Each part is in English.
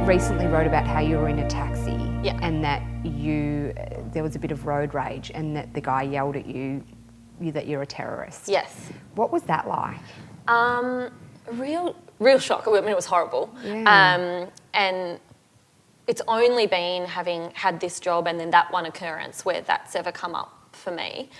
recently wrote about how you were in a taxi and that there was a bit of road rage and that the guy yelled at you that you're a terrorist. Yes. What was that like? Real shock. I mean, it was horrible. Yeah. And it's only been having had this job and then that one occurrence where that's ever come up for me.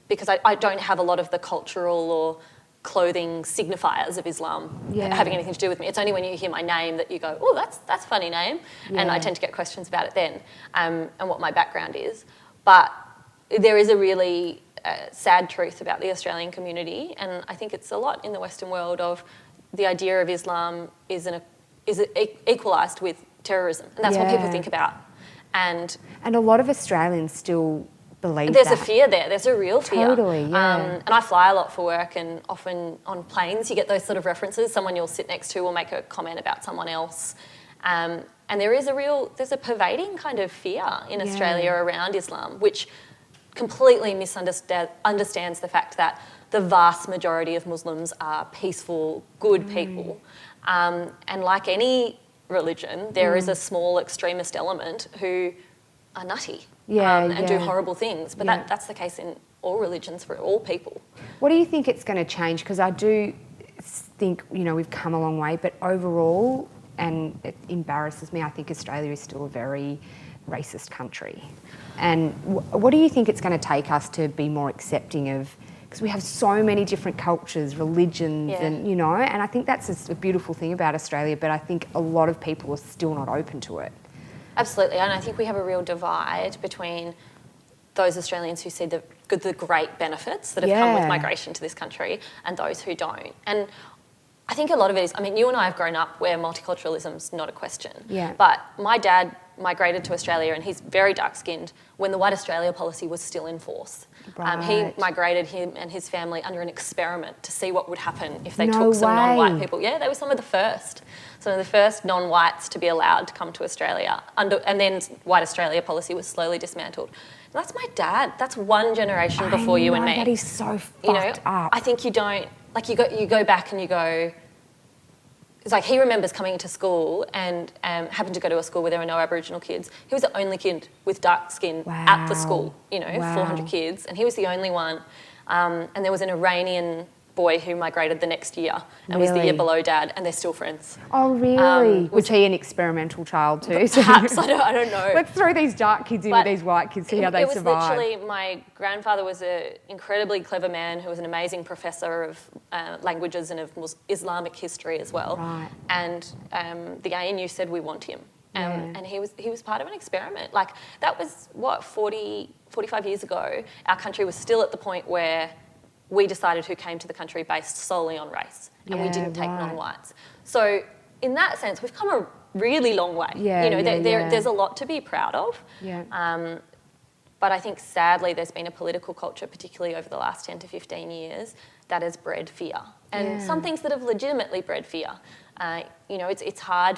Because I don't have a lot of the cultural or clothing signifiers of Islam having anything to do with me. It's only when you hear my name that you go, oh, that's a funny name. And I tend to get questions about it then and what my background is. But there is a really sad truth about the Australian community, and I think it's a lot in the Western world of the idea of Islam is equalised with terrorism, and that's what people think about. And a lot of Australians still believe there's that. a fear there. There's a real fear. Totally, yeah. And I fly a lot for work, and often on planes you get those sort of references. Someone you'll sit next to will make a comment about someone else. And there's a pervading kind of fear in Australia around Islam, which completely understands the fact that the vast majority of Muslims are peaceful, good people. And like any religion, there is a small extremist element who are nutty and do horrible things. But that's the case in all religions for all people. What do you think it's going to change? Because I do think, we've come a long way, but overall, and it embarrasses me, I think Australia is still a very racist country. And what do you think it's going to take us to be more accepting of, because we have so many different cultures, religions, and and I think that's a beautiful thing about Australia, but I think a lot of people are still not open to it. Absolutely, and I think we have a real divide between those Australians who see the great benefits that have come with migration to this country and those who don't. And I think a lot of it is, you and I have grown up where multiculturalism's not a question. Yeah. But my dad migrated to Australia, and he's very dark-skinned, when the White Australia policy was still in force. Right. He migrated, him and his family, under an experiment to see what would happen if they took some non-white people. Yeah, they were some of the first non-whites to be allowed to come to Australia. And then White Australia policy was slowly dismantled. And that's my dad. That's one generation before you and me. That is so fucked up. I think you don't, you go back and you go, it's like he remembers coming into school and happened to go to a school where there were no Aboriginal kids. He was the only kid with dark skin at the school, 400 kids, and he was the only one. And there was an Iranian boy who migrated the next year and was the year below dad, and they're still friends. Oh, really? Was he an experimental child too? Perhaps, I don't know. Let's throw these dark kids in with these white kids, see how they survive. Literally, my grandfather was an incredibly clever man who was an amazing professor of languages and of Islamic history as well. Right. And the ANU said, we want him. And he was part of an experiment. That was, 45 years ago. Our country was still at the point where we decided who came to the country based solely on race, and we didn't take non-whites. So in that sense, we've come a really long way. There's a lot to be proud of. But I think sadly there's been a political culture, particularly over the last 10 to 15 years, that has bred fear. And some things that have legitimately bred fear. It's hard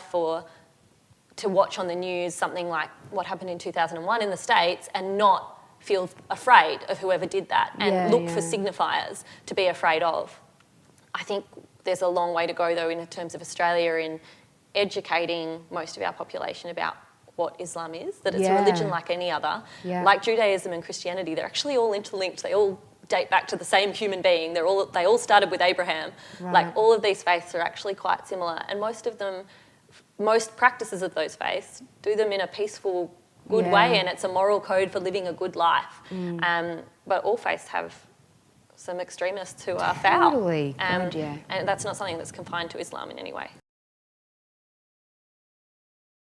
to watch on the news something like what happened in 2001 in the States and not feel afraid of whoever did that and look for signifiers to be afraid of. I think there's a long way to go, though, in terms of Australia in educating most of our population about what Islam is, that it's a religion like any other. Like Judaism and Christianity, they're actually all interlinked. They all date back to the same human being. They all started with Abraham. Right. All of these faiths are actually quite similar, and most practices of those faiths do them in a peaceful, good way, and it's a moral code for living a good life. But all faiths have some extremists who are foul. Totally. And that's not something that's confined to Islam in any way.